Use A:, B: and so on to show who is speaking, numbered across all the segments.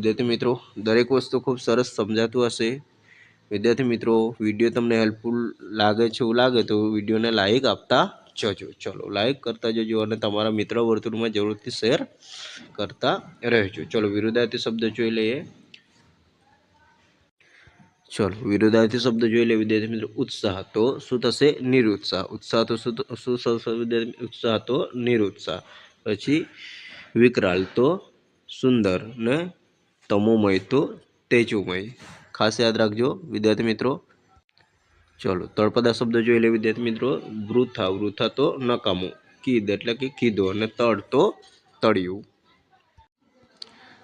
A: विद्यार्थी मित्रों दरेक वस्तु खूब सरस समझातुं हशे। विद्यार्थी मित्रों विडियो तमने हेल्पफुल लागे छे एवुं लागे तो विडियो ने लाइक आपता जजो। चलो लाइक करता जजो और तमारा मित्र वर्तुळ में जरूरथी शेर करता रहेजो। चलो विरुद्धार्थी शब्द जोई लईए। चलो विरुद्धार्थी शब्द जोई लईए विद्यार्थी मित्रों। उत्साह तो शुं थशे? निरुत्साह। उत्साह तो शुं थशे विद्यार्थी? उत्साह तो निरुत्साह। पछी विकराल तो सुंदर ने तमोमय तो तेजोमय। खास याद रखो विद्यार्थी मित्रों। चलो तळपदा शब्द जोई ले विद्यार्थी मित्रों। वृथा वृथा तो नकामो। कीद एटले के कीधो अने तळ तो तळियुं।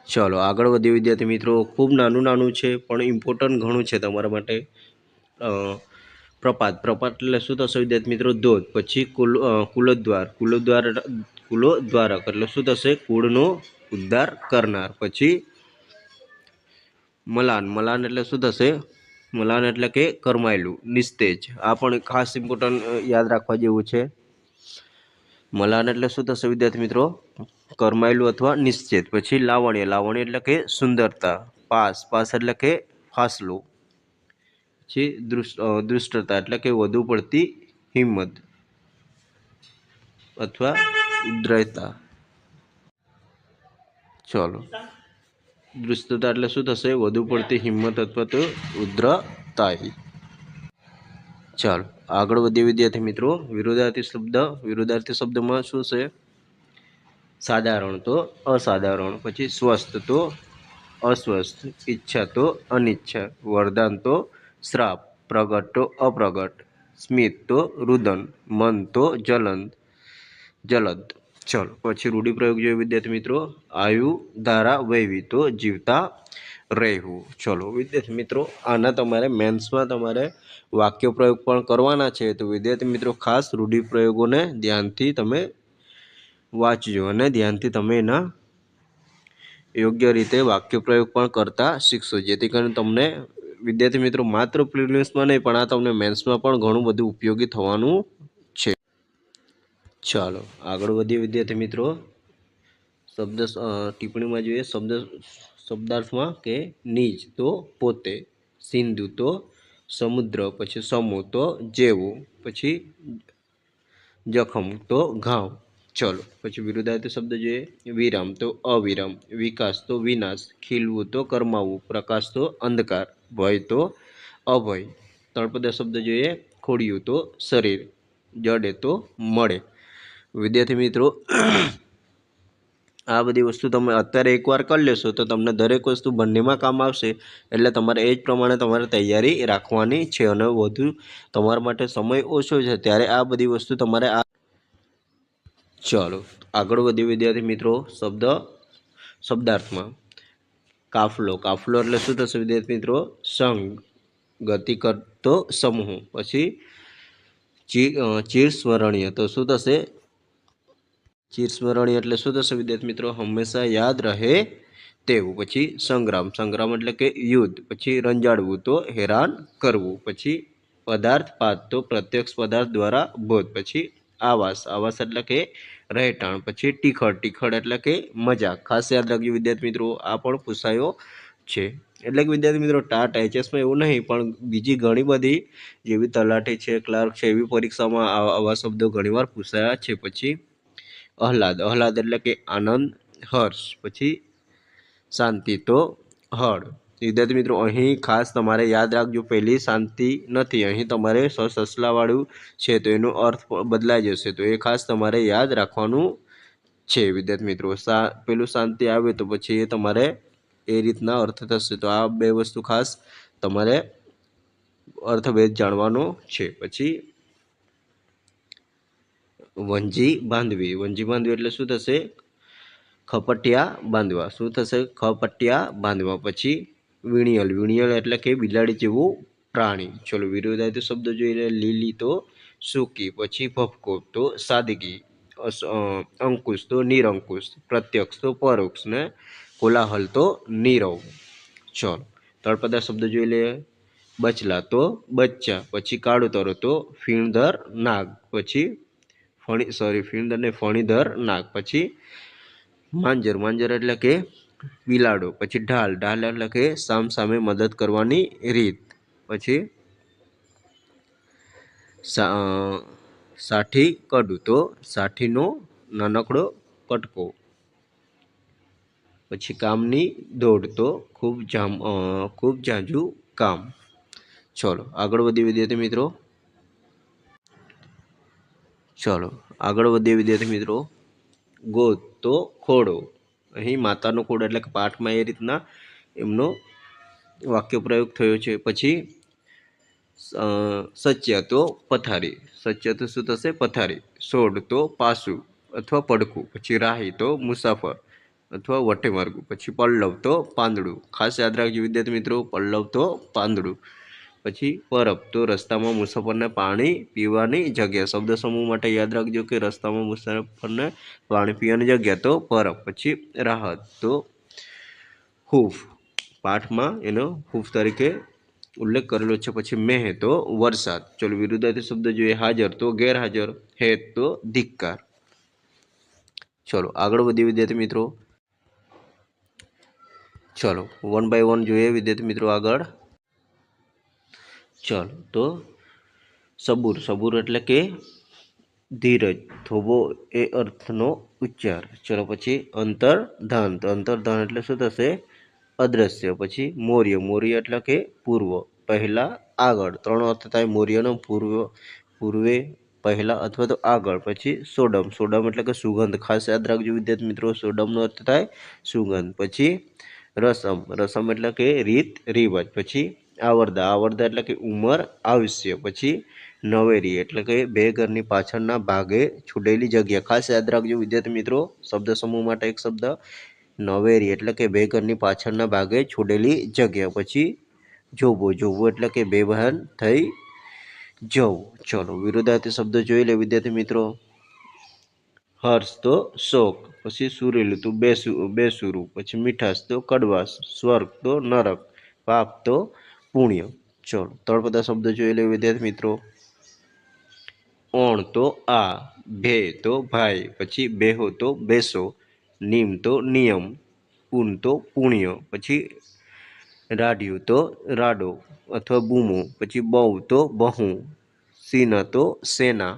A: चलो आगळ वधीए विद्यार्थी मित्रों। खूब नानुं नानुं छे पण इम्पोर्टન્ટ घणुं छे तमारा माटे। प्रपात प्रपात एटले शुं थशे विद्यार्थी मित्रों? धोध। पछी कुलोद्वार कुलोद्वारक एटले शुं थशे? कुळनो उद्धार करनार। पछी मलान मलान एटले शुं थशे? मलान एटले के करमायेलुं। निस्तेज आ पण खास इम्पोर्टન્ટ याद राखवा जेवुं छे। मलान एटले शुं थशे विद्यार्थी मित्रों? करमायेलुं अथवा निश्चेत। पछी लावण्य लावण्य एटले के सुंदरता। पास पास एटले के फासलो। पछी दृष्टता एटले के वधु पड़ती हिम्मत अथवा उद्रयता। चलो दृष्टता एटले शुं थशे? वधु पड़ती हिम्मत अथवा तो उद्रताई। चलो आगळ वधीए विद्यार्थी मित्रों। विरुद्धार्थी शब्द में शुं छे? साधारण तो असाधारण। पछी स्वस्थ तो अस्वस्थ। इच्छा तो अनिच्छा। वरदान तो श्राप। प्रगट तो अप्रगट। स्मित तो रुदन। मन तो जलद। चलो पछी रूढ़िप्रयोग जोईए विद्यार्थी मित्रों। आयु धारा वहेवी तो जीवता रहेवुं। चलो विद्यार्थी मित्रों आना तमारे मेन्स में तमारे वाक्य प्रयोग पण करवाना छे तो विद्यार्थी मित्रों खास रूढ़िप्रयोगोने ध्यानथी तमे वाँचजो अने ध्यानथी तमे एना योग्य रीते वाक्य प्रयोग पण करता शीखशो जेथी करीने तमने विद्यार्थी मित्रों मात्र प्रिलिम्स में नहीं पण आ तमने मेन्स में पण घणुं बधुं उपयोगी थवानुं छे। चलो आगळ वधीए विद्यार्थी मित्रों। शब्द टिप्पणी में जोईए। शब्दार्थ में के नीज तो पोते। सिंधु तो समुद्र। पछी समूह तो जेवो। पछी जखम तो घाव। चलो पछी विरुद्धार्थी शब्द जोईए। विराम तो अविराम। विकास तो विनाश। खीलवुं तो करमावुं। प्रकाश तो अंधकार। भय तो अभय। तळपदा शब्द जोईए। खोड़ियुं तो शरीर। जड़े तो मळे। विद्यार्थी मित्रों आ बधी वस्तु तमे अत्यारे एकवार कर लेशो तो तमने दरेक वस्तु बंनेमां काम आवशे एटले तमारे ए ज प्रमाणे तमारे तैयारी राखवानी छे अने वधु तमारा माटे समय ओछो छे त्यारे आ बधी वस्तु तमारे चलो आगळ वधीए विद्यार्थी मित्रों। शब्दार्थ में काफलो काफलो एटले शुं थशे विद्यार्थी मित्रों? संघ। गति करतो समूह। पछी चिरस्मरणीय तो शुं थशे? चिरस्मरणीय एटले शुं थशे विद्यार्थी मित्रों? हमेशा याद रहे तेवुं। पछी संग्राम संग्राम एटले के युद्ध। पछी रंजाड़वुं तो हैरान करवुं। पछी पदार्थपात तो प्रत्यक्ष पदार्थ द्वारा बोध। पछी आवास आवास एटले के રહેઠાણ। पछी ટીખળ ટીખળ एटले के मजाक। खास याद रखજો विद्यार्थी मित्रों आ पण पूछायो छे। એટલે કે વિદ્યાર્થી મિત્રો ટાટ એચએસ में એવું नहीं પણ બીજી ઘણી બધી જેવી તલાટી છે ક્લાર્ક છે એવી પરીક્ષામાં આવા શબ્દો ઘણીવાર પૂછાયા છે। પછી आह्लाद आह्लाद एटले के आनंद हर्ष। पछी शांति तो हळ। विद्यार्थी मित्रों अहीं खास तमारे याद राखजो पहली शांति नहीं अहीं तमारे ससलावाळुं छे तो एनो अर्थ बदलाई जशे तो ए खास तमारे याद राखवानुं छे। विद्यार्थी मित्रों पेलुं शांति आवे तो पछी ए तमारे ए रीतना अर्थ थशे तो आ बे वस्तु खास तमारे अर्थभेद जाणवानो छे। पछी वंजी बांधवी वंजी बांधवी एटले शुं थशे? खपटिया बांधवा। शुं थशे? खपटिया बांधवा। पछी वीणियल वीणियल एटले के बिलाड़ी जेवुं प्राणी। चलो विरुद्धार्थी शब्द जोईए। लीली तो सूकी। पछी भपको तो सादगी। अंकुश तो निरंकुश। प्रत्यक्ष तो परोक्ष ने कोलाहल तो नीरव। चलो तळपदा शब्द जोई लईए। बचला तो बच्चा। पछी काळुतरो तो फीणधर नाग। पछी फणीधर ने फणीधर नाग। पछी मांजर मांजर एटले के બિલાડો, પછી ઢાલ, ઢાલ એટલે કે સામ સામે મદદ કરવાની રીત. પછી સાઠી કડું, તો સાઠીનો નાનકડો કટકો. પછી કામની દોડ, તો ખૂબ ઝાઝું કામ. ચલો આગળ વધીએ વિદ્યાર્થી મિત્રો. ચલો આગળ વધીએ વિદ્યાર્થી મિત્રો. ગોદ, તો ખોડો. અહીં માતાનો ખોડો એટલે કે પાઠમાં એ રીતના એમનો વાક્ય પ્રયોગ થયો છે. પછી સચ્ય, તો પથારી. સચ્ય તો શું થશે? પથારી. સોડ, તો પાસું અથવા પડખું. પછી રાહી, તો મુસાફર અથવા વટે માર્ગું. પછી પલ્લવ, તો પાંદડું. ખાસ યાદ રાખજો વિદ્યાર્થી મિત્રો, પલ્લવ તો પાંદડું. પછી પરબ, તો રસ્તામાં મુસાફરને પાણી પીવાની જગ્યા. શબ્દ સમૂહ માટે યાદ રાખજો કે રસ્તામાં મુસાફરને પાણી પીવાની જગ્યા તો પરબ. પછી રાહત, તો હૂફ. પાઠમાં એનો હૂફ તરીકે ઉલ્લેખ કરેલો છે. પછી મેહ, તો વરસાદ. ચલો વિરુદ્ધાર્થી શબ્દ જોઈએ. હાજર, તો ગેરહાજર. હેત, તો ધિક્કાર. ચલો આગળ વધીએ વિદ્યાર્થી મિત્રો. ચલો વન બાય વન જોઈએ વિદ્યાર્થી મિત્રો આગળ. ચલો તો સબૂર, સબૂર એટલે કે ધીરજ. થોભો એ અર્થનો ઉચ્ચાર. ચલો પછી અંતર્ધાન, તો અંતર્ધાન એટલે શું થશે? અદ્રશ્ય. પછી મૌર્ય, મૌર્ય એટલે કે પૂર્વ, પહેલા, આગળ. ત્રણ અર્થ થાય મૌર્યનો. પૂર્વે, પહેલા અથવા તો આગળ. પછી સોડમ, સોડમ એટલે કે સુગંધ. ખાસ યાદ રાખજો વિદ્યાર્થી મિત્રો, સોડમનો અર્થ થાય સુગંધ. પછી રસમ, રસમ એટલે કે રીત રિવાજ. પછી આવરદા, આવરદા એટલે કે ઉંમર, આયુષ્ય. પછી નવેરી એટલે કે બે ઘરની પાછળના ભાગે છૂટેલી જગ્યા. ખાસ યાદ રાખજો વિદ્યાર્થી મિત્રો, શબ્દ સમૂહ માટે એક શબ્દ નવેરી એટલે કે બે ઘરની પાછળના ભાગે છોડેલી જગ્યા. પછી જોવો, જોવો એટલે કે બેભાન થઈ જવું. ચલો વિરુદ્ધાર્થી શબ્દ જોઈ લે વિદ્યાર્થી મિત્રો. હર્ષ, તો શોક. પછી સુરીલું, તો બેસુરું. પછી મીઠાશ, તો કડવાશ. સ્વર્ગ, તો નરક. પાપ, તો પુણ્ય. ચલો તળપદા શબ્દ જોઈ લે વિદ્યાર્થી મિત્રો. ઓણ, તો આ. ભે, તો ભાઈ. પછી બેહો, તો બેસો. નિમ, તો નિયમ. પુન, તો પુણ્ય. પછી રાડ્યું, તો રાડો અથવા બૂમો. પછી બહુ, તો બહુ. સીના, તો સેના.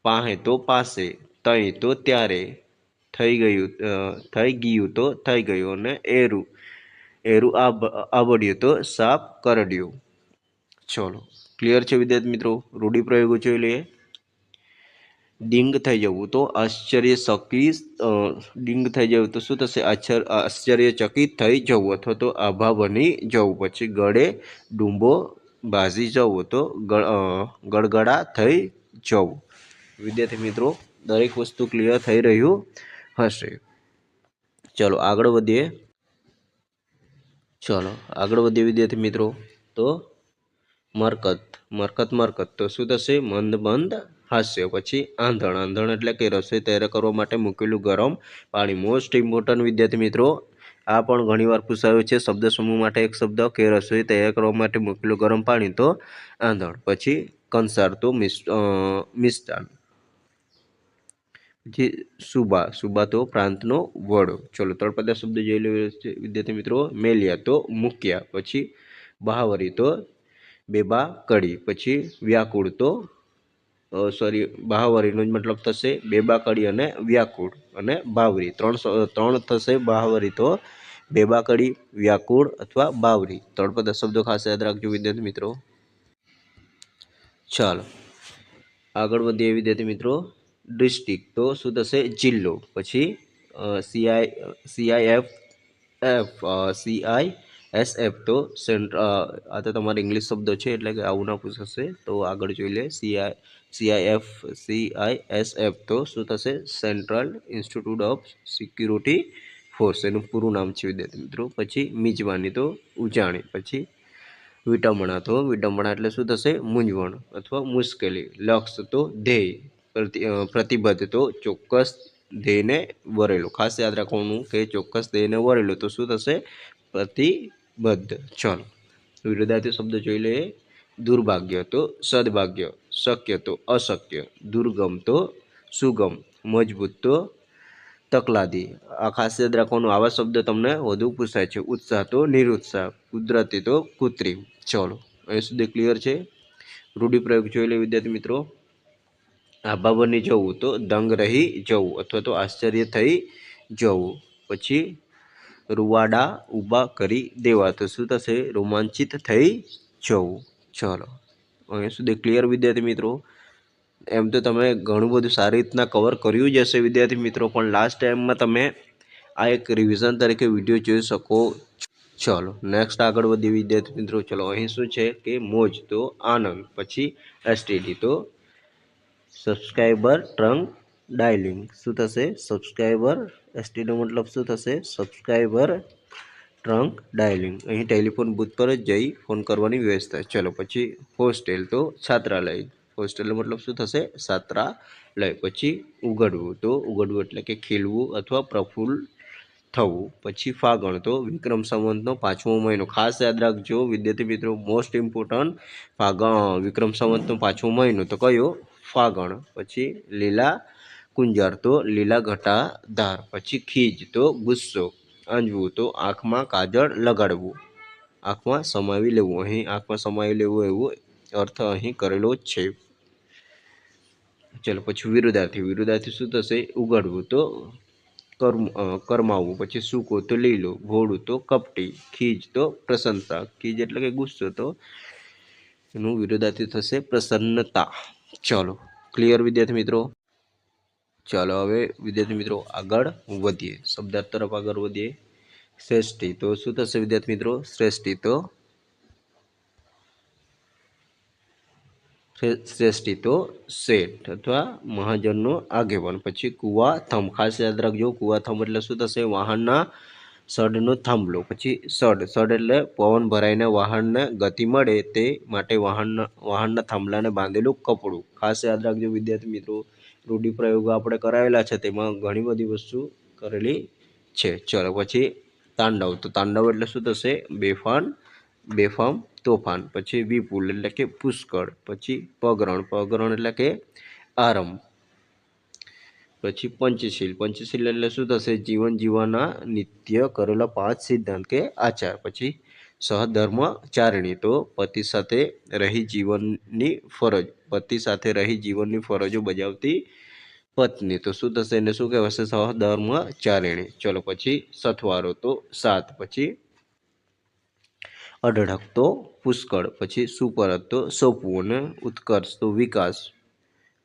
A: પાહે, તો પાસે. તઈ, તો ત્યારે. થઈ ગયું, તો થઈ ગયું. અને એરું, એરું આવડ્યું, તો સાપ કરડ્યું. ચલો ક્લિયર છે વિદ્યાર્થી મિત્રો. રૂઢિપ્રયોગો જોઈ લઈએ. ડિંગ થઈ જવું, તો આશ્ચર્યચકિત. ડિંગ થઈ જવું તો શું થશે? આશ્ચર્યચકિત થઈ જવું અથવા તો આભા બની જવું. પછી ગળે ડૂંબો ભાસી જવું, તો ગળગળા થઈ જવું. વિદ્યાર્થી મિત્રો દરેક વસ્તુ ક્લિયર થઈ રહ્યું હશે. ચલો આગળ વધીએ. ચલો આગળ વધીએ વિદ્યાર્થી મિત્રો. તો મરકત, મરકત, મરકત તો શું થશે? મંદ મંદ હાસ્ય. પછી આંધણ, આંધણ એટલે કે રસોઈ તૈયાર કરવા માટે મૂકેલું ગરમ પાણી. મોસ્ટ ઇમ્પોર્ટન્ટ વિદ્યાર્થી મિત્રો, આ પણ ઘણીવાર પૂછાયું છે. શબ્દ સમૂહ માટે એક શબ્દ કે રસોઈ તૈયાર કરવા માટે મૂકેલું ગરમ પાણી, તો આંધણ. પછી કંસાર, તો મિષ્ટાન. પછી સુબા, સુબા તો પ્રાંતનો વડો. ચલો તળપદા શબ્દ જોઈ લો વિદ્યાર્થી મિત્રો. મેલિયા, તો મૂક્યા. પછી બહાવરી, તો બેબા કડી. પછી વ્યાકુળ, તો બહાવરીનો જ મતલબ થશે બેબા કડી અને વ્યાકુળ. અને બાવરી, ત્રણ થશે બહાવરી, તો બેબા કડી, વ્યાકુળ અથવા બાવરી. તળપદા શબ્દો ખાસ યાદ રાખજો વિદ્યાર્થી મિત્રો. ચાલો આગળ વધીએ વિદ્યાર્થી મિત્રો. ડિસ્ટ્રિક્ટ, તો શું થશે? જિલ્લો. પછી CISF, તો આ તો તમારે ઇંગ્લિશ શબ્દો છે એટલે કે આવું ના પૂછશે. તો આગળ જોઈ લે. CISF, તો શું થશે? Central institute of security force, એનું પૂરું નામ છે વિદ્યાર્થી મિત્રો. પછી મિજબાની, તો ઉજાણી. પછી વિટંબણા, તો વિટંબણા એટલે શું થશે? મૂંઝવણ અથવા મુશ્કેલી. લક્ષ્ય, તો ધ્યેય. પ્રતિબદ્ધ, તો ચોક્કસ ધ્યેયને વરેલો. ખાસ યાદ રાખવાનું કે ચોક્કસ ધ્યેયને વરેલો તો શું થશે? પ્રતિબદ્ધ. ચલો વિરુદ્ધાર્થી શબ્દ જોઈ લઈએ. દુર્ભાગ્ય, તો સદભાગ્ય. શક્ય, તો અશક્ય. દુર્ગમ, તો સુગમ. મજબૂત, તો તકલાદી. આ ખાસ યાદ રાખવાનું, આવા શબ્દ તમને વધુ પૂછાય છે. ઉત્સાહ તો નિરુત્સાહ, કુદરતી તો કૃત્રિમ. ચલો અહીં સુધી ક્લિયર છે. રૂઢિપ્રયોગ જોઈ લે વિદ્યાર્થી મિત્રો. આભા બની જવું તો દંગ રહી જવું અથવા તો આશ્ચર્ય થઈ જવું. પછી રૂવાડા ઊભા કરી દેવા તો શું થશે? રોમાંચિત થઈ જવું. ચલો અહીં સુધી ક્લિયર વિદ્યાર્થી મિત્રો. એમ તો તમે ઘણું બધું સારી રીતના કવર કર્યું જ હશે વિદ્યાર્થી મિત્રો, પણ લાસ્ટ ટાઈમમાં તમે આ એક રિવિઝન તરીકે વિડીયો જોઈ શકો. ચલો નેક્સ્ટ આગળ વધીએ વિદ્યાર્થી મિત્રો. ચલો અહીં શું છે કે મોજ તો આનંદ, પછી એસટીડી તો સબસ્ક્રાઈબર ટ્રંક ડાયલિંગ. શું થશે? સબસ્ક્રાઈબર, એસટીડીનો મતલબ શું થશે? સબસ્ક્રાઈબર ટ્રંક ડાયલિંગ. અહીં ટેલિફોન બૂથ પર જ જઈ ફોન કરવાની વ્યવસ્થા. ચલો પછી હોસ્ટેલ તો છાત્રાલય. હોસ્ટેલનો મતલબ શું થશે? છાત્રાલય. પછી ઉઘડવું તો ઉઘડવું એટલે કે ખીલવું અથવા પ્રફુલ્લ થવું. પછી ફાગણ તો વિક્રમ સંવતનો 5મો મહિનો. ખાસ યાદ રાખજો વિદ્યાર્થી મિત્રો, મોસ્ટ ઇમ્પોર્ટન્ટ. વિક્રમ સંવતનો 5મો મહિનો તો કયો? ફાગણ. પછી લીલા કુંજાર તો લીલા ઘટાધાર. પછી ખીજ તો ગુસ્સો. અંજવું તો આંખમાં કાજળ લગાડવું, આંખમાં સમાવી લેવું. અહીં આંખમાં સમાવી લેવું એવું અર્થ અહીં કરેલો જ છે. ચલો પછી વિરુદ્ધાર્થી. વિરુદ્ધાર્થી શું થશે? ઉઘડવું તો કરમાવું. પછી સૂકો તો લીલો. ભોળું તો કપટી. ખીજ તો પ્રશંસા. ખીજ એટલે કે ગુસ્સો, તો એનું વિરુદ્ધાર્થી થશે પ્રસન્નતા. ચલો ક્લિયર વિદ્યાર્થી મિત્રો. ચાલો હવે વિદ્યાર્થી મિત્રો આગળ વધીએ, શબ્દાર્થ તરફ આગળ વધીએ. શ્રેષ્ઠી તો શું થશે વિદ્યાર્થી મિત્રો? શ્રેષ્ઠી તો શ્રેષ્ઠી તો શેઠ અથવા મહાજનનો આગેવાન. પછી કુવાથમ. ખાસ યાદ રાખજો, કુવાથમ એટલે શું થશે? વાહનના સડનો થાંભલો. પછી સડ એટલે પવન ભરાઈને વાહનને ગતિ મળે તે માટે વાહનના થાંભલાને બાંધેલું કપડું. ખાસ યાદ રાખજો વિદ્યાર્થી મિત્રો, રૂઢિપ્રયોગો આપણે કરાવેલા છે, તેમાં ઘણી બધી વસ્તુ કરેલી છે. ચલો પછી તાંડવ. તો તાંડવ એટલે શું થશે? બેફામ તોફાન. પછી વિપુલ એટલે કે પુષ્કળ. પછી પગરણ એટલે કે આરંભ. પછી પંચશીલ. પંચશીલ એટલે શું થશે? જીવન જીવવાના નિત્ય કરેલા 5 સિદ્ધાંત કે આચાર. પછી સહધર્મચારિણી તો પતિ સાથે રહી જીવનની ફરજો બજાવતી પત્ની. તો શું થશે? એને શું કહેવાશે? સહધર્મચારિણી. ચલો પછી સથવારો તો 7. પછી અઢળક તો પુષ્કળ. પછી સુપરત તો સોંપવું. અને ઉત્કર્ષ તો વિકાસ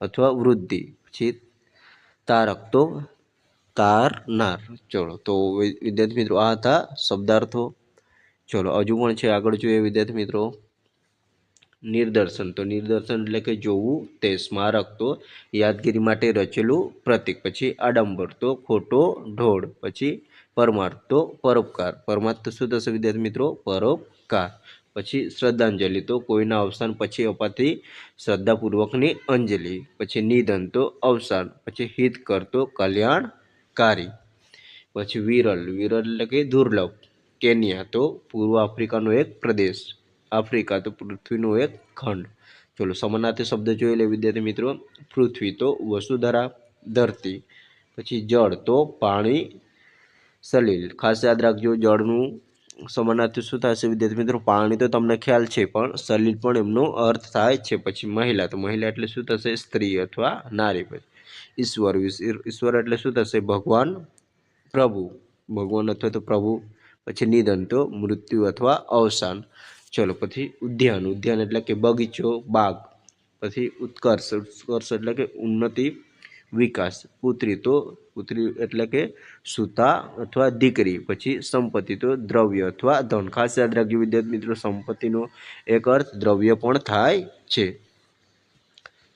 A: અથવા વૃદ્ધિ. પછી તારક તો તારનાર. ચલો તો વિદ્યાર્થી મિત્રો આ હતા શબ્દાર્થો. ચલો હજુ પણ છે, આગળ જોઈએ વિદ્યાર્થી મિત્રો. નિદર્શન. તો નિદર્શન એટલે કે જોવું તે. સ્મારક તો યાદગીરી માટે રચેલું પ્રતીક. પછી આડંબર તો ખોટો ઢોળ. પછી પરમાર્થ તો પરોપકાર. પરમાર્થ તો શું થશે વિદ્યાર્થી મિત્રો? પરોપકાર. પછી શ્રદ્ધાંજલિ તો કોઈના અવસાન પછી અપાતી શ્રદ્ધાપૂર્વકની અંજલિ. પછી નિધન તો અવસાન. પછી હિતકર તો કલ્યાણકારી. પછી વિરલ. વિરલ એટલે કે દુર્લભ. કેન્યા તો પૂર્વ આફ્રિકાનો એક પ્રદેશ. આફ્રિકા તો પૃથ્વીનો એક ખંડ. ચલો સમાનાર્થી શબ્દ જોઈ લે વિદ્યાર્થી મિત્રો. પૃથ્વી તો વસુધરા ધરતી. પછી જળ તો પાણી સલીલ. ખાસ યાદ રાખજો, જળનું સમાનાર્થી શું થશે વિદ્યાર્થી મિત્રો? પાણી તો તમને ખ્યાલ છે, પણ સલીલ પણ એમનો અર્થ થાય છે. પછી મહિલા. તો મહિલા એટલે શું થશે? સ્ત્રી અથવા નારી. ઈશ્વર. ઈશ્વર એટલે શું થશે? ભગવાન, પ્રભુ. ભગવાન અથવા તો પ્રભુ. પછી નિધન તો મૃત્યુ અથવા અવસાન. ચલો પછી ઉદ્યાન. ઉદ્યાન એટલે કે બગીચો, બાગ. પછી ઉત્કર્ષ. ઉત્કર્ષ એટલે કે ઉન્નતિ, વિકાસ. પુત્રી એટલે કે સુતા અથવા દીકરી. પછી સંપત્તિ તો દ્રવ્ય અથવા ધન. ખાસ યાદ રાખજો વિદ્યાર્થી મિત્રો, સંપત્તિનો એક અર્થ દ્રવ્ય પણ થાય છે.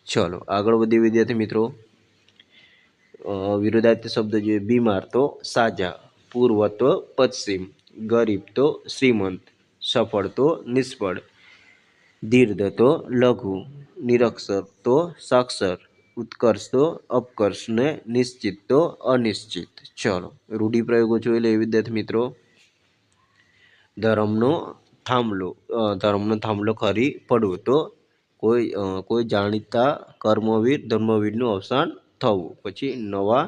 A: ચલો આગળ વધીએ વિદ્યાર્થી મિત્રો. વિરોધાર્થી શબ્દ જોઈએ. બીમાર તો સાજા. પૂર્વ તો પશ્ચિમ. ગરીબ તો શ્રીમંત. સફળ તો નિષ્ફળ. દીર્ઘ તો લઘુ. નિરક્ષર તો સાક્ષર. ઉત્કર્ષ તો અપકર્ષ. ને નિશ્ચિત તો અનિશ્ચિત. ચલો રૂઢિપ્રયોગો જોઈ લે વિદ્યાર્થી મિત્રો. ધર્મનો થાંભલો ખરી પડવું. તો કોઈ જાણીતા ધર્મવીરનું અવસાન થવું. પછી નવા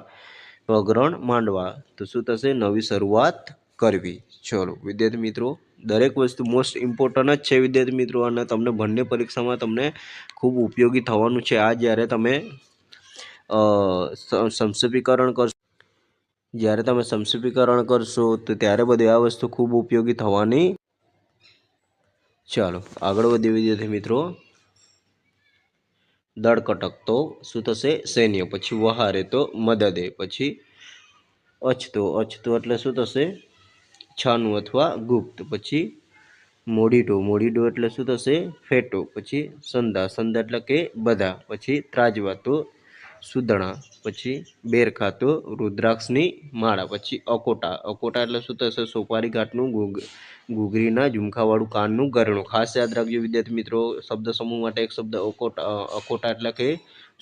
A: પગરણ માંડવા તો શું થશે? નવી શરૂઆત કરવી. ચલો વિદ્યાર્થી મિત્રો, દરેક વસ્તુ મોસ્ટ ઇમ્પોર્ટન્ટ જ છે વિદ્યાર્થી મિત્રો, અને તમને બંને પરીક્ષામાં તમને ખૂબ ઉપયોગી થવાનું છે. આ જ્યારે તમે સંક્ષેપીકરણ કરશો, જ્યારે તમે સંક્ષેપીકરણ કરશો તો ત્યારે બધી આ વસ્તુ ખૂબ ઉપયોગી થવાની. ચાલો આગળ વધીએ વિદ્યાર્થી મિત્રો. દળકટક તો શું થશે? સૈન્ય. પછી વહારે તો મદદે. પછી અછતો એટલે શું થશે? છાનું અથવા ગુપ્ત. પછી મોડીઢો એટલે શું થશે? ફેટો. પછી સંધા એટલે કે બધા. પછી ત્રાજવા તો સુદણા. પછી બેરખા તો રુદ્રાક્ષની માળા. પછી અકોટા એટલે શું થશે? સોપારી ઘાટનું ઘૂઘરીના ઝુમખાવાળું કાનનું ગરણું. ખાસ યાદ રાખજો વિદ્યાર્થી મિત્રો, શબ્દ સમૂહ માટે એક શબ્દ અકોટા એટલે કે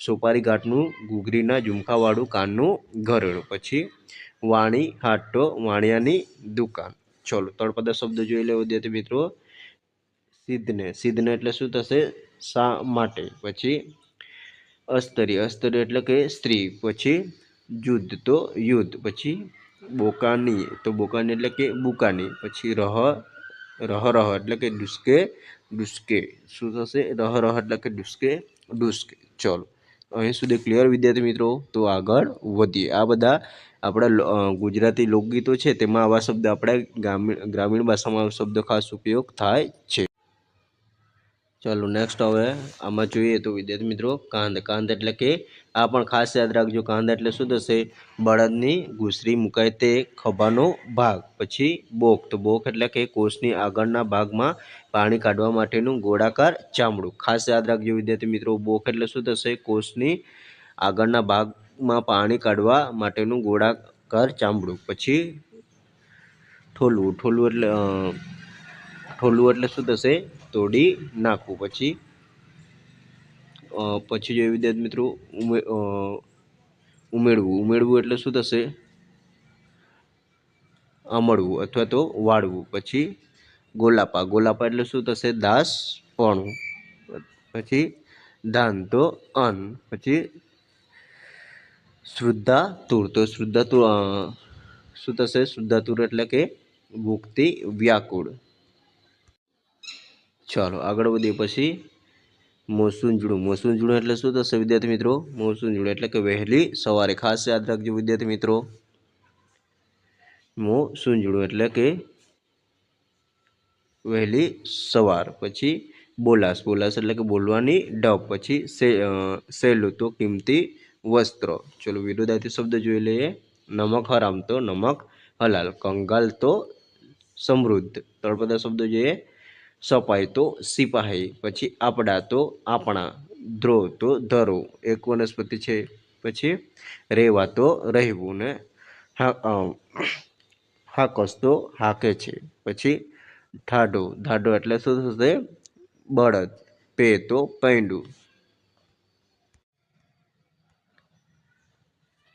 A: સોપારી ઘાટનું ઘૂઘરીના ઝુમખાવાળું કાનનું ઘરેણું. પછી વાણી હાટ તો વાણિયાની દુકાન. ચલો તળપદા શબ્દ જોઈ લે વિદ્યાર્થી મિત્રો. સિદ્ધને એટલે શું થશે? શા માટે. પછી અસ્તરી એટલે કે સ્ત્રી. પછી યુદ્ધ તો યુદ્ધ. પછી બોકાની એટલે કે બુકાની. પછી રહ એટલે કે ડુસકે. શું થશે? રહ એટલે કે ડુસકે. ચલો અહીં સુધી ક્લિયર વિદ્યાર્થી મિત્રો? તો આગળ વધીએ. આ બધા આપણા ગુજરાતી લોકગીતો છે, તેમાં આવા શબ્દ આપણે ગ્રામીણ ભાષામાં શબ્દ ખાસ ઉપયોગ થાય છે. ચાલો નેક્સ્ટ હવે આમાં જોઈએ તો વિદ્યાર્થી મિત્રો, કાંધ એટલે કે આ પણ ખાસ યાદ રાખજો. કાંધ એટલે શું થશે? બળદની ઘૂસરી મુકાય તે ખભાનો ભાગ. પછી બોક તો બોક એટલે કે કોષની આગળના ભાગમાં પાણી કાઢવા માટેનું ગોળાકાર ચામડું. ખાસ યાદ રાખજો વિદ્યાર્થી મિત્રો, બોક એટલે શું થશે? કોષની આગળના ભાગમાં પાણી કાઢવા માટેનું ગોળાકાર ચામડું. પછી ઠોલવું એટલે શું થશે? તોડી નાખવું. પછી જોઈએ વિદ્યાર્થી મિત્રો, ઉમેળવું એટલે શું થશે? અમળવું અથવા તો વાળવું. પછી ગોલાપા એટલે શું થશે? દાસપણું. પછી ધાન તો અન્ન. પછી શ્રદ્ધાતુર તો શું થશે? શ્રદ્ધાતુર એટલે કે ભૂખથી વ્યાકુળ. ચાલો આગળ વધીએ. પછી મોસુંજણું એટલે શું થશે વિદ્યાર્થી મિત્રો? મોસુંજણું એટલે કે વહેલી સવારે. ખાસ યાદ રાખજો વિદ્યાર્થી મિત્રો, મોસુંજણું એટલે કે વહેલી સવાર. પછી બોલાસ એટલે કે બોલવાની ડબ. પછી સહેલું તો કિંમતી વસ્ત્ર. ચલો વિરોધાર્થી શબ્દ જોઈ લઈએ. નમક હરામ તો નમક હલાલ. કંગાલ તો સમૃદ્ધ. તળપદા શબ્દો જોઈએ. સપાઈ તો સિપાહી. પછી આપડા તો આપણા. ધ્રો તો ધરો, એક વનસ્પતિ છે. પછી રેવા તો રહેવું ને હાકસ તો હાકે છે. પછી ઢાઢો એટલે શું થશે? બળદ. પે તો પૈંડું.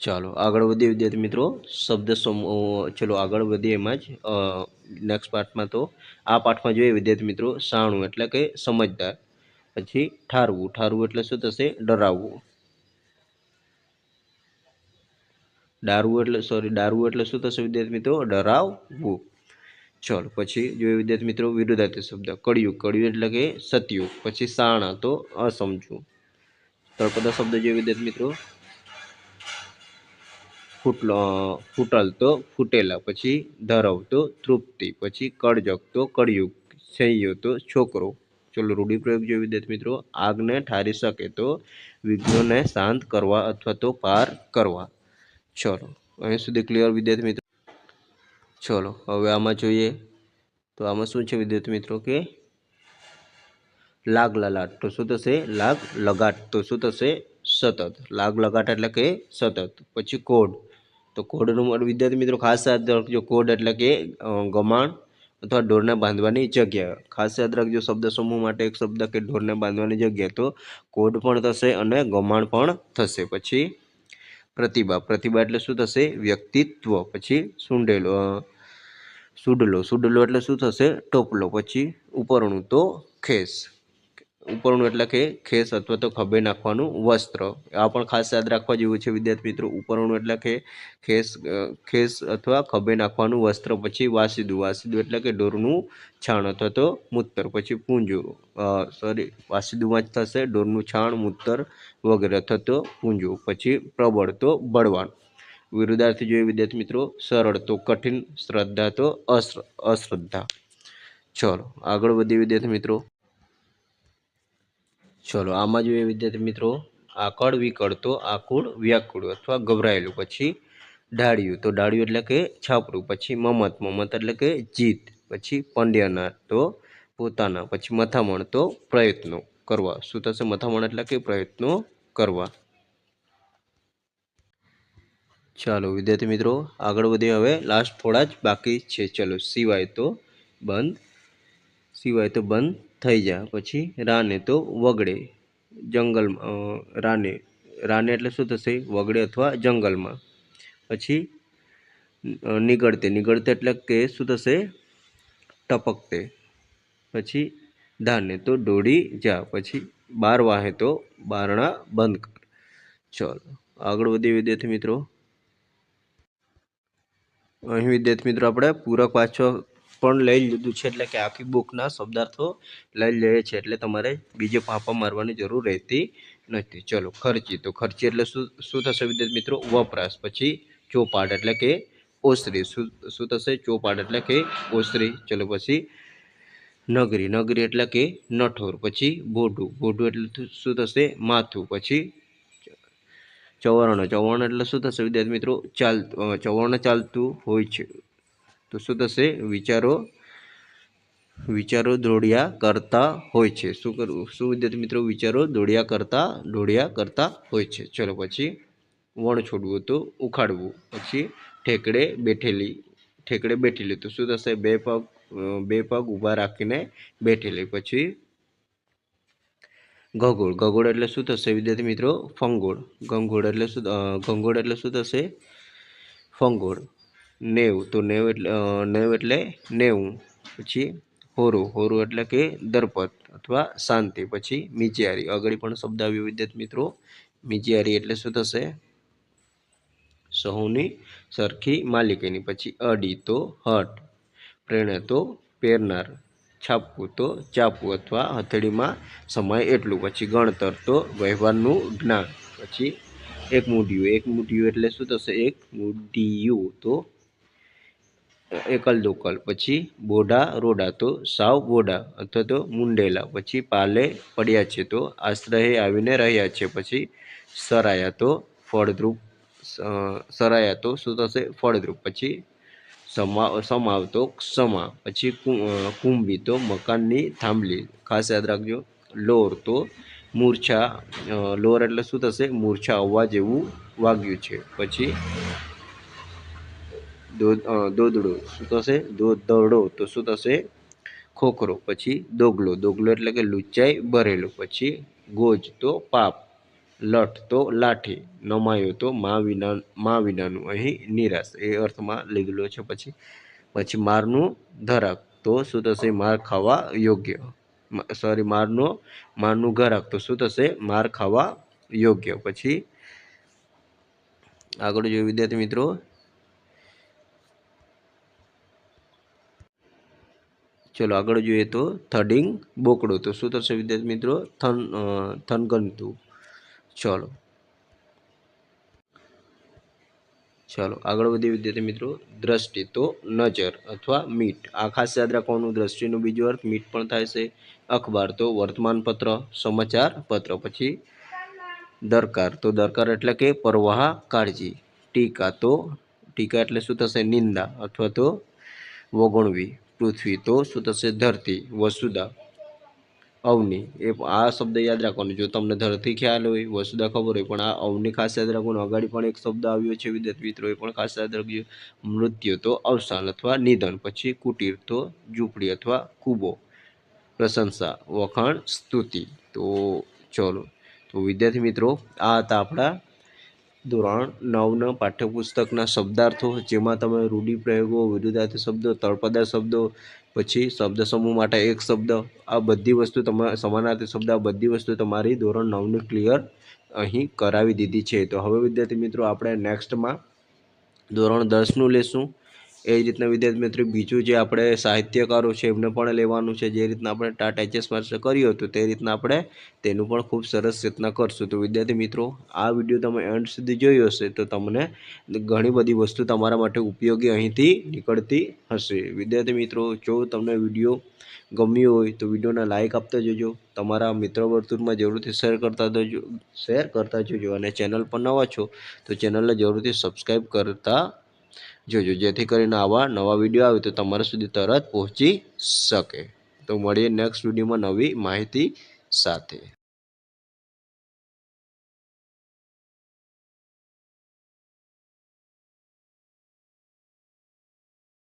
A: ચાલો આગળ વધીએ વિદ્યાર્થી મિત્રો. શબ્દ સમૂહ ચલો આગળ વધીએ એમાં જ નેક્સ્ટ પાર્ટમાં. તો આ પાઠમાં જોઈએ વિદ્યાર્થી મિત્રો, શાણું એટલે કે સમજદાર. પછી ઠારવું એટલે શું થશે? ડરાવવું. ડારવું એટલે શું થશે વિદ્યાર્થી મિત્રો? ડરાવવું. ચલો પછી જોઈએ વિદ્યાર્થી મિત્રો, વિરુદ્ધાર્થી શબ્દ. કળિયુગ એટલે કે સતયુગ. પછી શાણા તો અસમજવું. તળપદા શબ્દ જોઈએ વિદ્યાર્થી મિત્રો. ફૂટલ તો ફૂટેલા. પછી ધરવ તો તૃપ્તિ. પછી કળજક તો કળયુગ. સૈયો તો છોકરો. ચલો રૂઢિપ્રયોગ જોઈએ વિદ્યાર્થી મિત્રો. આગને ઠારી શકે તો વિઘ્નોને શાંત કરવા અથવા તો પાર કરવા. ચલો અહીં સુધી ક્લિયર વિદ્યાર્થી મિત્રો? ચલો હવે આમાં જોઈએ તો આમાં શું છે વિદ્યાર્થી મિત્રો કે લાગ લલાટ તો શું થશે? લાગ લગાટ તો શું થશે? સતત. લાગ લગાટ એટલે કે સતત. પછી કોડ તો કોડનું વિદ્યાર્થી મિત્રો ખાસ યાદ રાખજો. કોડ એટલે કે ગમાણ અથવા ઢોરને બાંધવાની જગ્યા. ખાસ યાદ રાખજો, શબ્દ સમૂહ માટે એક શબ્દ કે ઢોરને બાંધવાની જગ્યા. તો કોડ પણ થશે અને ગમાણ પણ થશે. પછી પ્રતિભા એટલે શું થશે? વ્યક્તિત્વ. પછી સુડલો એટલે શું થશે? ટોપલો. પછી ઉપરણું તો ખેસ. ઉપરનું એટલે કે ખેસ અથવા તો ખભે નાખવાનું વસ્ત્ર. આ પણ ખાસ યાદ રાખવા જેવું છે વિદ્યાર્થી મિત્રો. ઉપરનું એટલે કે ખેસ અથવા ખભે નાખવાનું વસ્ત્ર. પછી વાસીદું. વાસીદું એટલે કે ઢોરનું છાણ અથવા તો મૂત્ર. પછી પૂંજું. વાસીદુંમાં જ થશે ઢોરનું છાણ, મૂત્ર વગેરે અથવા તો પૂંજું. પછી પ્રબળ તો બળવાન. વિરુદ્ધાર્થી જોઈએ વિદ્યાર્થી મિત્રો. સરળ તો કઠિન, શ્રદ્ધા તો અશ્રદ્ધા. ચલો આગળ વધીએ વિદ્યાર્થી મિત્રો. ચલો આમાં જોઈએ વિદ્યાર્થી મિત્રો. આકળ વિકળ તો આકુળ, વ્યાકુળ અથવા ગભરાયેલું. પછી ડાળિયું તો ડાળિયું એટલે કે છાપરું. પછી મમત. મમત એટલે કે જીત. પછી પંડ્યનાર તો પોતાના. પછી મથામણ તો પ્રયત્નો કરવા. શું થશે? મથામણ એટલે કે પ્રયત્નો કરવા. ચાલો વિદ્યાર્થી મિત્રો આગળ વધીએ. હવે લાસ્ટ થોડા જ બાકી છે. ચલો સિવાય તો બંધ. સિવાય તો બંધ થઈ જા. પછી રાને તો વગડે. રાને. રાને એટલે શું થશે? વગડે અથવા જંગલમાં. પછી નીકળતે. નીકળતે એટલે કે શું થશે? ટપકતે. પછી ધાને તો દોડી જા. પછી બાર વાહે તો બારણા બંધ કર. ચલો આગળ વધીએ વિદ્યાર્થી મિત્રો. અહીં વિદ્યાર્થી મિત્રો આપણે પૂરક વાંચો પણ લઈ લીધું છે, એટલે કે આખી બુકના શબ્દાર્થો લઈ લઈએ છીએ, એટલે તમારે બીજે ફાંફા મારવાની જરૂર રહેતી નથી. ચલો ખર્ચી. તો ખર્ચી એટલે શું થશે વિદ્યાર્થી મિત્રો? વપરાશ. પછી ચોપાટ એટલે કે ઓસરી. શું થશે? ચોપાટ એટલે કે ઓસરી. ચલો પછી નગરી. નગરી એટલે કે નઠોર. પછી બોઢું. બોઢું એટલે શું થશે? માથું. પછી ચવર્ણ. ચવર્ણ એટલે શું થશે વિદ્યાર્થી મિત્રો? ચવર્ણ ચાલતું હોય છે તો શું થશે? વિચારો દોડ્યા કરતા હોય છે. શું કરવું? શું વિદ્યાર્થી મિત્રો? વિચારો દોડ્યા કરતા હોય છે. ચલો પછી વણ છોડવું તો ઉખાડવું. પછી ઠેકડે બેઠેલી તો શું થશે? બે પગ ઊભા રાખીને બેઠેલી. પછી ગગોળ. ગગોળ એટલે શું થશે વિદ્યાર્થી મિત્રો? ફંગોળ. ઘંગોળ એટલે શું થશે? ફંગોળ. નેવ. તો નેવ એટલે 90. પછી હોરું. હોરું એટલે કે દરપત અથવા શાંતિ. પછી મીજિયારી. આગળ પણ શબ્દ આવ્યો વિદ્યાર્થી મિત્રો. મીજિયારી એટલે શું થશે? સહુની સરખી માલિકીની. પછી અડી તો હટ. પ્રેરણા તો પેરનાર. છાપવું તો ચાપવું અથવા હથેળીમાં સમાય એટલું. પછી ગણતર તો વ્યવહારનું જ્ઞાન. પછી એક મૂઢિયું. એક મૂઢિયું એટલે શું થશે? એક મૂઢિયું તો એકલ દોકલ. પછી બોડા રોડા તો સાવ બોડા અથવા તો મુંડેલા. પછી પાલે પડ્યા છે તો આશ્રયે આવીને રહ્યા છે. પછી સરાયા તો ફળદ્રુપ. સરાયા તો શું થશે? ફળદ્રુપ. પછી સમાવતો ક્ષમા. પછી કુંભી તો મકાનની થાંભલી. ખાસ યાદ રાખજો. લોર તો મૂર્છા. લોર એટલે શું થશે? મૂર્છા આવવા જેવું વાગ્યું છે. પછી દોદડો શું થશે? દોડો તો શું થશે? ખોખરો. પછી દોગલો. દોગલો એટલે કે લુચ્ચાઈ ભરેલો. પછી ગોજ તો પાપ. લઠ તો લાઠી. નમાયો તો મા વિનાનું. અહીં નિરાશ એ અર્થમાં લીધેલો છે. પછી મારનું ધરાક તો શું થશે? માર ખાવા યોગ્ય. મારનું ઘરાક તો શું થશે? માર ખાવા યોગ્ય. પછી આગળ જોઈએ વિદ્યાર્થી મિત્રો. ચલો આગળ જોઈએ તો થડિંગ બોકડો તો શું થશે વિદ્યાર્થી મિત્રો? થનગનતું. ચાલો આગળ વધીએ વિદ્યાર્થી મિત્રો. દ્રષ્ટિ તો નજર અથવા મીટ. આ ખાસ યાદ રાખવાનું. દ્રષ્ટિનો બીજો અર્થ મીટ પણ થાય છે. અખબાર તો વર્તમાનપત્ર, સમાચાર પત્ર. પછી દરકાર. તો દરકાર એટલે કે પરવાહ, કાળજી. ટીકા એટલે શું થશે? નિંદા અથવા તો વગોણવી. પૃથ્વી તો શું થશે? ધરતી. વસુધા. અવની. આ શબ્દ યાદ રાખવાનો. જો તમને ધરતી ખ્યાલ હોય, વસુધા ખબર હોય, પણ આ અવની ખાસ યાદ રાખવાનું. આગળ પણ એક શબ્દ આવ્યો છે વિદ્યાર્થી મિત્રો, એ પણ ખાસ યાદ રાખજો. મૃત્યુ તો અવસાન અથવા નિધન. પછી કુટીર તો ઝૂંપડી અથવા કૂબો. પ્રશંસા, વખાણ, સ્તુતિ. તો ચલો તો વિદ્યાર્થી મિત્રો આ હતા આપણા ધોરણ 9ના પાઠ્યપુસ્તકના શબ્દાર્થો, જેમાં તમે રૂઢિપ્રયોગો, વિરુદ્ધાર્થી શબ્દો, તળપદા શબ્દો પછી શબ્દ સમૂહ માટે એક શબ્દ, આ બધી વસ્તુ તમારે સમાનાર્થી શબ્દ, આ બધી વસ્તુ તમારી ધોરણ 9ની ક્લિયર અહીં કરાવી દીધી છે. તો હવે વિદ્યાર્થી મિત્રો આપણે નેક્સ્ટમાં ધોરણ 10નું લેશું. એ જ રીતના વિદ્યાર્થી મિત્રો બીજું જે આપણે સાહિત્યકારો છે એમને પણ લેવાનું છે. જે રીતના આપણે ટાટ એચએસ માસ્ટર કર્યું હતું તે રીતના આપણે તેનું પણ ખૂબ સરસ રીતના કરશું. તો વિદ્યાર્થી મિત્રો આ વિડીયો તમે એન્ડ સુધી જોયો હશે તો તમને ઘણી બધી વસ્તુ તમારા માટે ઉપયોગી અહીંથી નીકળતી હશે. વિદ્યાર્થી મિત્રો જો તમને વિડીયો ગમ્યું હોય તો વિડીયોને લાઇક આપતા જજો, તમારા મિત્ર વર્તુળમાં જરૂરથી શેર કરતા જજો અને ચેનલ પર નવા છો તો ચેનલને જરૂરથી સબસ્ક્રાઈબ કરતા જોજો, જેથી કરીને આવા નવા વિડીયો આવે તો તમારા સુધી તરત પહોંચી શકે. તો મળીએ નેક્સ્ટ વિડીયોમાં નવી માહિતી સાથે.